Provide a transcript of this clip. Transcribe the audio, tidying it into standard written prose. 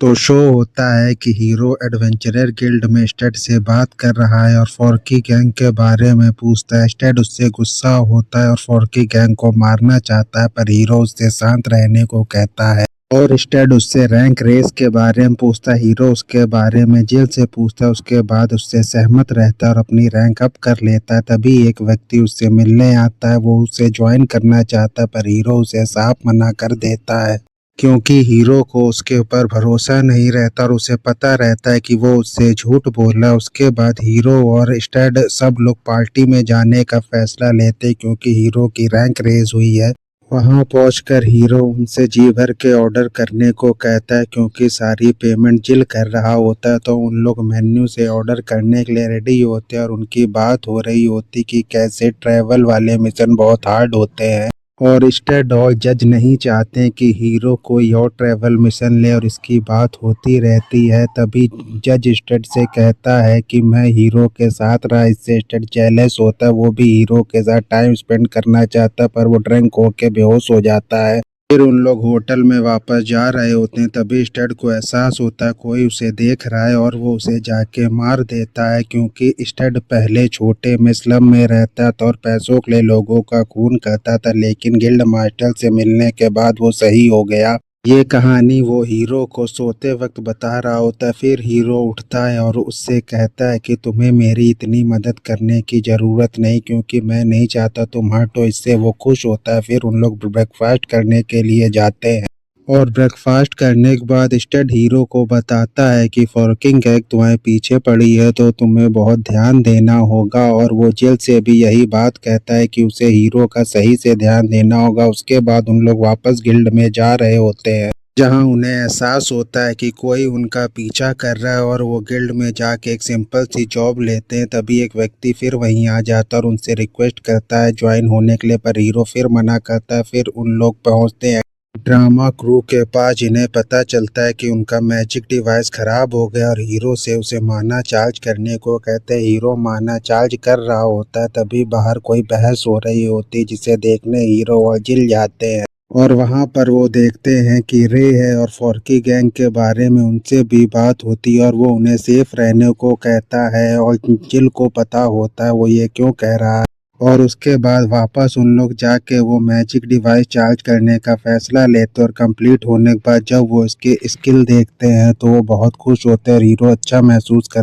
तो शो होता है कि हीरो एडवेंचरर गिल्ड में स्टेड से बात कर रहा है और फॉर्की गैंग के बारे में पूछता है। स्टेड उससे गुस्सा होता है और फॉर्की गैंग को मारना चाहता है, पर हीरो उससे शांत रहने को कहता है। और स्टेड उससे रैंक रेस के बारे में पूछता है। हीरो उसके बारे में जिल से पूछता है, उसके बाद उससे सहमत रहता है और अपनी रैंक अप कर लेता है। तभी एक व्यक्ति उससे मिलने आता है, वो उसे ज्वाइन करना चाहता है, पर हीरो उसे साफ मना कर देता है क्योंकि हीरो को उसके ऊपर भरोसा नहीं रहता और उसे पता रहता है कि वो उससे झूठ बोला। उसके बाद हीरो और स्टेड सब लोग पार्टी में जाने का फैसला लेते क्योंकि हीरो की रैंक रेज हुई है। वहां पहुंचकर हीरो उनसे जी भर के ऑर्डर करने को कहता है क्योंकि सारी पेमेंट जिल कर रहा होता है। तो उन लोग मेन्यू से ऑर्डर करने के लिए रेडी होते हैं और उनकी बात हो रही होती कि कैसे ट्रैवल वाले मिशन बहुत हार्ड होते हैं और स्टेड और जज नहीं चाहते कि हीरो कोई और ट्रैवल मिशन ले, और इसकी बात होती रहती है। तभी जज स्टेड से कहता है कि मैं हीरो के साथ रहा। इससे स्टेड जेलस होता है, वो भी हीरो के साथ टाइम स्पेंड करना चाहता है, पर वो ड्रंक होके बेहोश हो जाता है। फिर उन लोग होटल में वापस जा रहे होते हैं। तभी स्टेड को एहसास होता है कोई उसे देख रहा है और वो उसे जाके मार देता है क्योंकि स्टेड पहले छोटे में स्लम में रहता था और पैसों के लिए लोगों का खून करता था, लेकिन गिल्ड मास्टर से मिलने के बाद वो सही हो गया। ये कहानी वो हीरो को सोते वक्त बता रहा होता है। फिर हीरो उठता है और उससे कहता है कि तुम्हें मेरी इतनी मदद करने की ज़रूरत नहीं क्योंकि मैं नहीं चाहता तुम हटो। इससे वो खुश होता है। फिर उन लोग ब्रेकफास्ट करने के लिए जाते हैं और ब्रेकफास्ट करने के बाद स्टेड हीरो को बताता है कि फॉर्किंग गैंग तुम्हारे पीछे पड़ी है तो तुम्हें बहुत ध्यान देना होगा, और वो जेल से भी यही बात कहता है कि उसे हीरो का सही से ध्यान देना होगा। उसके बाद उन लोग वापस गिल्ड में जा रहे होते हैं जहां उन्हें एहसास होता है कि कोई उनका पीछा कर रहा है और वो गिल्ड में जाके एक सिंपल सी जॉब लेते हैं। तभी एक व्यक्ति फिर वहीं आ जाता है और उनसे रिक्वेस्ट करता है ज्वाइन होने के लिए, पर हीरो फिर मना करता है। फिर उन लोग पहुंचते हैं ड्रामा क्रू के पास, जिन्हें पता चलता है कि उनका मैजिक डिवाइस खराब हो गया और हीरो से उसे माना चार्ज करने को कहते हैं। हीरो माना चार्ज कर रहा होता है, तभी बाहर कोई बहस हो रही होती जिसे देखने हीरो और जिल जाते हैं और वहां पर वो देखते हैं कि रे है और फॉर्की गैंग के बारे में उनसे भी बात होती है और वो उन्हें सेफ रहने को कहता है और जिल को पता होता है वो ये क्यों कह रहा है। और उसके बाद वापस उन लोग जाके वो मैजिक डिवाइस चार्ज करने का फैसला लेते और कंप्लीट होने के बाद जब वो इसके स्किल देखते हैं तो वो बहुत खुश होते हैं और हीरो अच्छा महसूस कर